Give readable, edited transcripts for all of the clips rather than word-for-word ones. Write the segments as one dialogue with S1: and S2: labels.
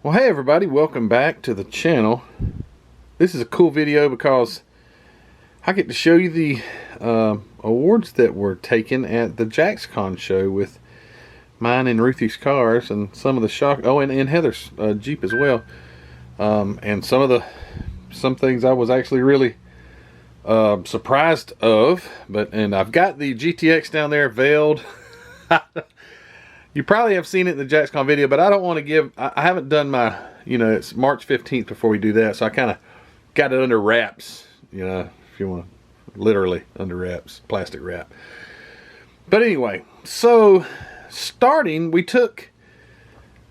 S1: Well, hey everybody, welcome back to the channel. This is a cool video because I get to show you the awards that were taken at the JaxCon show with mine and Ruthie's cars and some of the shock. Oh, and Heather's Jeep as well. And some things I was actually really surprised of. And I've got the GTX down there veiled. You probably have seen it in the JaxCon video, but I don't want to give, I haven't done my, it's March 15th before we do that, so I kind of got it under wraps, if you want to, literally under wraps, plastic wrap. But anyway, so starting, we took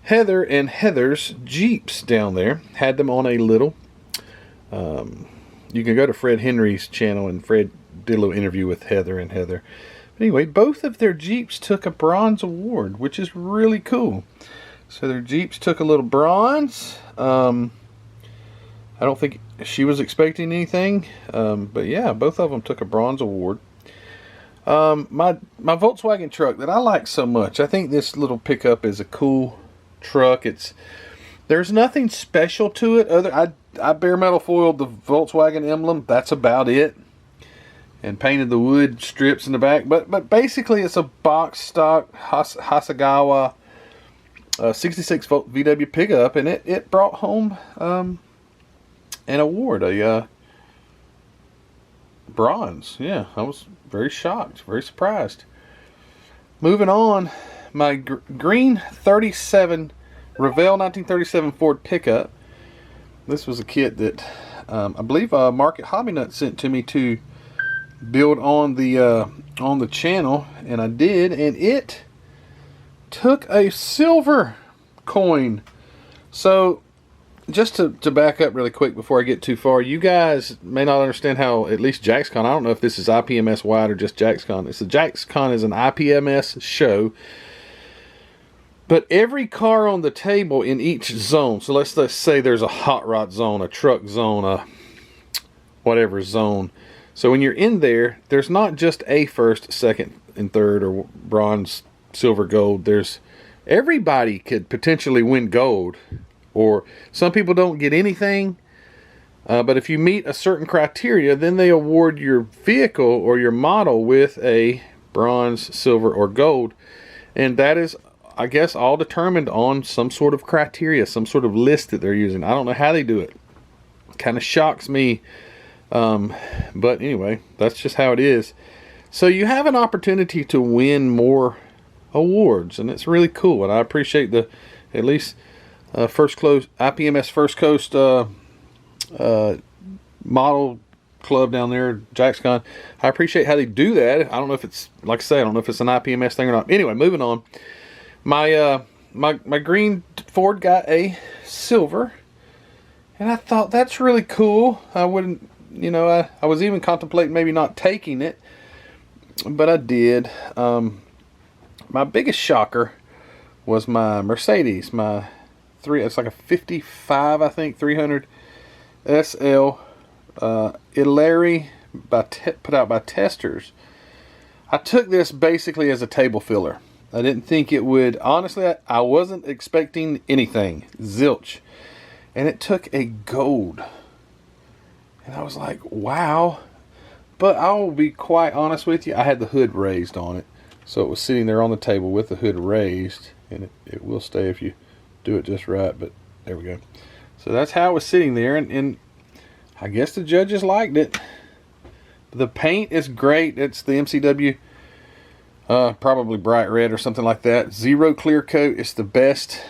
S1: Heather and Heather's Jeeps down there, had them on a little, you can go to Fred Henry's channel, and Fred did a little interview with Heather and Heather. Anyway, both of their Jeeps took a bronze award, which is really cool. So their Jeeps took a little bronze. I don't think she was expecting anything, but yeah, both of them took a bronze award. My Volkswagen truck that I like so much, I think this little pickup is a cool truck. There's nothing special to it. I bare metal foiled the Volkswagen emblem. That's about it. And painted the wood strips in the back, but basically it's a box stock Hasegawa 66 volt VW pickup, and it brought home an award, a bronze. Yeah, I was very shocked, very surprised. Moving on, my green 37 Revell 1937 Ford pickup. This was a kit that I believe Market Hobby Nut sent to me to build on the channel, and I did, and it took a silver coin. So just to back up really quick before I get too far, you guys may not understand how, at least JaxCon, I don't know if this is IPMS wide or just JaxCon. It's the JaxCon is an IPMS show, but every car on the table in each zone, so let's say there's a hot rod zone, a truck zone, a whatever zone. So when you're in there, there's not just a first, second, and third, or bronze, silver, gold. Everybody could potentially win gold, or some people don't get anything. But if you meet a certain criteria, then they award your vehicle or your model with a bronze, silver, or gold. And that is, I guess, all determined on some sort of criteria, some sort of list that they're using. I don't know how they do it. Kind of shocks me. But anyway, that's just how it is. So you have an opportunity to win more awards, and it's really cool, and I appreciate at least IPMS First Coast model club down there, JaxCon. I appreciate how they do that. I don't know if it's, like I say, I don't know if it's an IPMS thing or not. Anyway, moving on. My green Ford got a silver, and I thought that's really cool. I wouldn't, I was even contemplating maybe not taking it, but I did. My biggest shocker was my Mercedes, it's like a 55, I think, 300 SL, Ilari, put out by Testers. I took this basically as a table filler. I didn't think it would, honestly, I wasn't expecting anything, zilch. And it took a gold. And I was like, wow. But I will be quite honest with you, I had the hood raised on it. So it was sitting there on the table with the hood raised. And it will stay if you do it just right. But there we go. So that's how it was sitting there. And I guess the judges liked it. The paint is great. It's the MCW, probably bright red or something like that. Zero clear coat. It's the best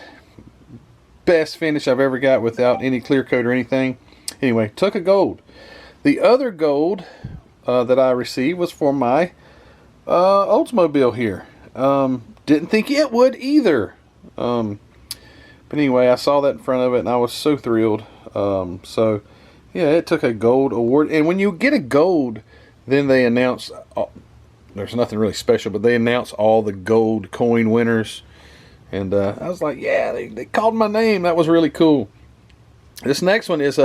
S1: finish I've ever got without any clear coat or anything. Anyway, took a gold. The other gold that I received was for my Oldsmobile here. Didn't think it would either. But anyway, I saw that in front of it and I was so thrilled. So yeah, it took a gold award. And when you get a gold, then they announce, there's nothing really special, but they announce all the gold coin winners. And I was like, yeah, they called my name. That was really cool. This next one is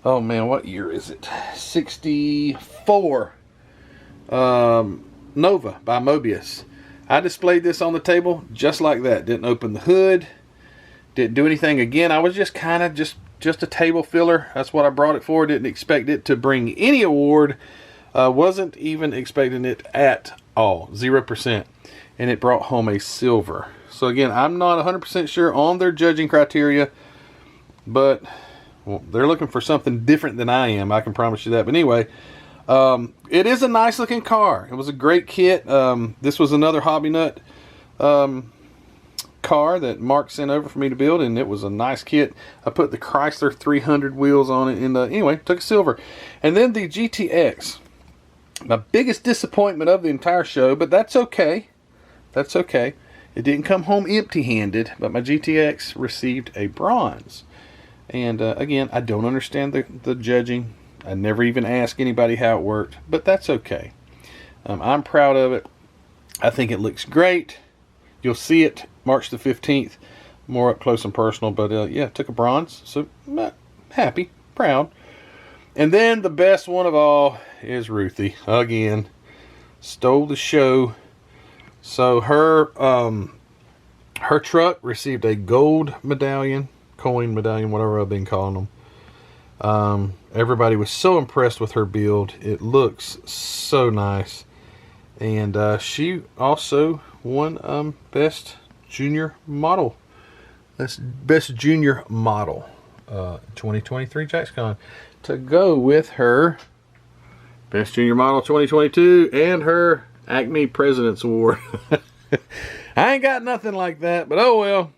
S1: oh man, what year is it? 64 Nova by Mobius. I displayed this on the table just like that. Didn't open the hood. Didn't do anything. Again, I was just kind of just a table filler. That's what I brought it for. Didn't expect it to bring any award. Wasn't even expecting it at all. 0%. And it brought home a silver. So again, I'm not 100% sure on their judging criteria, but well, they're looking for something different than I am. I can promise you that. But anyway, it is a nice looking car. It was a great kit. This was another Hobby Nut car that Mark sent over for me to build, and it was a nice kit. I put the Chrysler 300 wheels on it, and anyway, took a silver. And then the GTX, my biggest disappointment of the entire show, but that's okay. That's okay. It didn't come home empty-handed, but my GTX received a bronze. And again, I don't understand the judging. I never even asked anybody how it worked, but that's okay. I'm proud of it. I think it looks great. You'll see it March the 15th, more up close and personal. But yeah, took a bronze, so happy, proud. And then the best one of all is Ruthie. Again, stole the show. So her truck received a gold medallion, coin medallion, whatever I've been calling them. Everybody was so impressed with her build. It looks so nice. And she also won best junior model. That's best junior model 2023 JaxCon, to go with her best junior model 2022 and her Acme President's Award. I ain't got nothing like that, but oh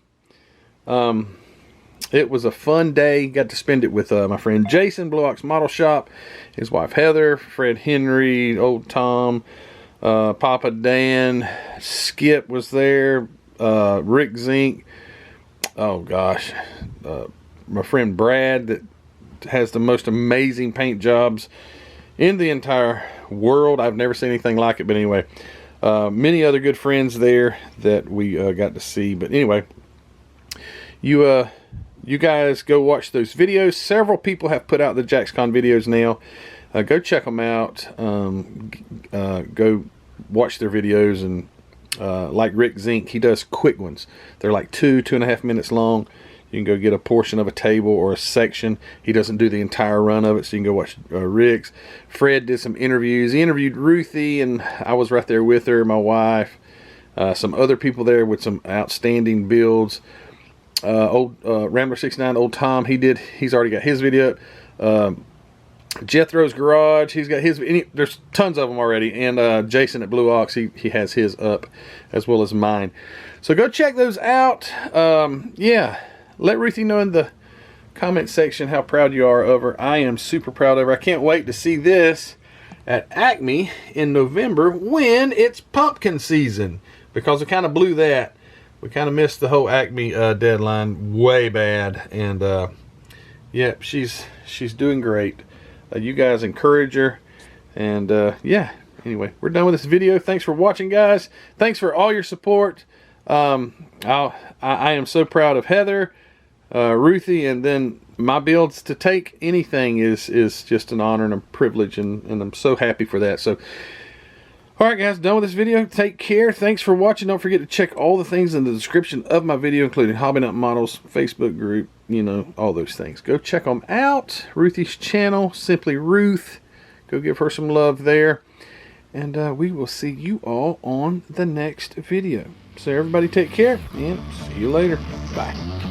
S1: well. It was a fun day. Got to spend it with my friend Jason, Blue Ox Model Shop, his wife Heather, Fred Henry, old Tom, Papa Dan, Skip was there, Rick Zink, oh gosh, my friend Brad that has the most amazing paint jobs in the entire world. I've never seen anything like it, but anyway, many other good friends there that we got to see. But anyway, you guys go watch those videos. Several people have put out the JaxCon videos now. Go check them out. Go watch their videos. And like Rick Zink, he does quick ones. They're like 2.5 minutes long. You can go get a portion of a table or a section. He doesn't do the entire run of it, so you can go watch Rick's. Fred did some interviews. He interviewed Ruthie, and I was right there with her, my wife. Some other people there with some outstanding builds. Old Rambler 69, old Tom, he's already got his video up. Jethro's Garage, he's got his. There's tons of them already. And Jason at Blue Ox, he has his up as well as mine. So go check those out. Yeah, let Ruthie know in the comment section how proud you are of her. I am super proud of her. I can't wait to see this at Acme in November when it's pumpkin season, because we kind of blew that. We kind of missed the whole Acme deadline way bad. And yeah, she's doing great. You guys encourage her. And yeah, anyway, we're done with this video. Thanks for watching, guys. Thanks for all your support. I am so proud of Heather, Ruthie, and then my builds. To take anything is just an honor and a privilege, and I'm so happy for that. So alright guys, done with this video. Take care. Thanks for watching. Don't forget to check all the things in the description of my video, including Hobby Nut Models, Facebook group, you know, all those things. Go check them out. Ruthie's channel, Simply Ruth. Go give her some love there. And we will see you all on the next video. So everybody take care, and see you later. Bye.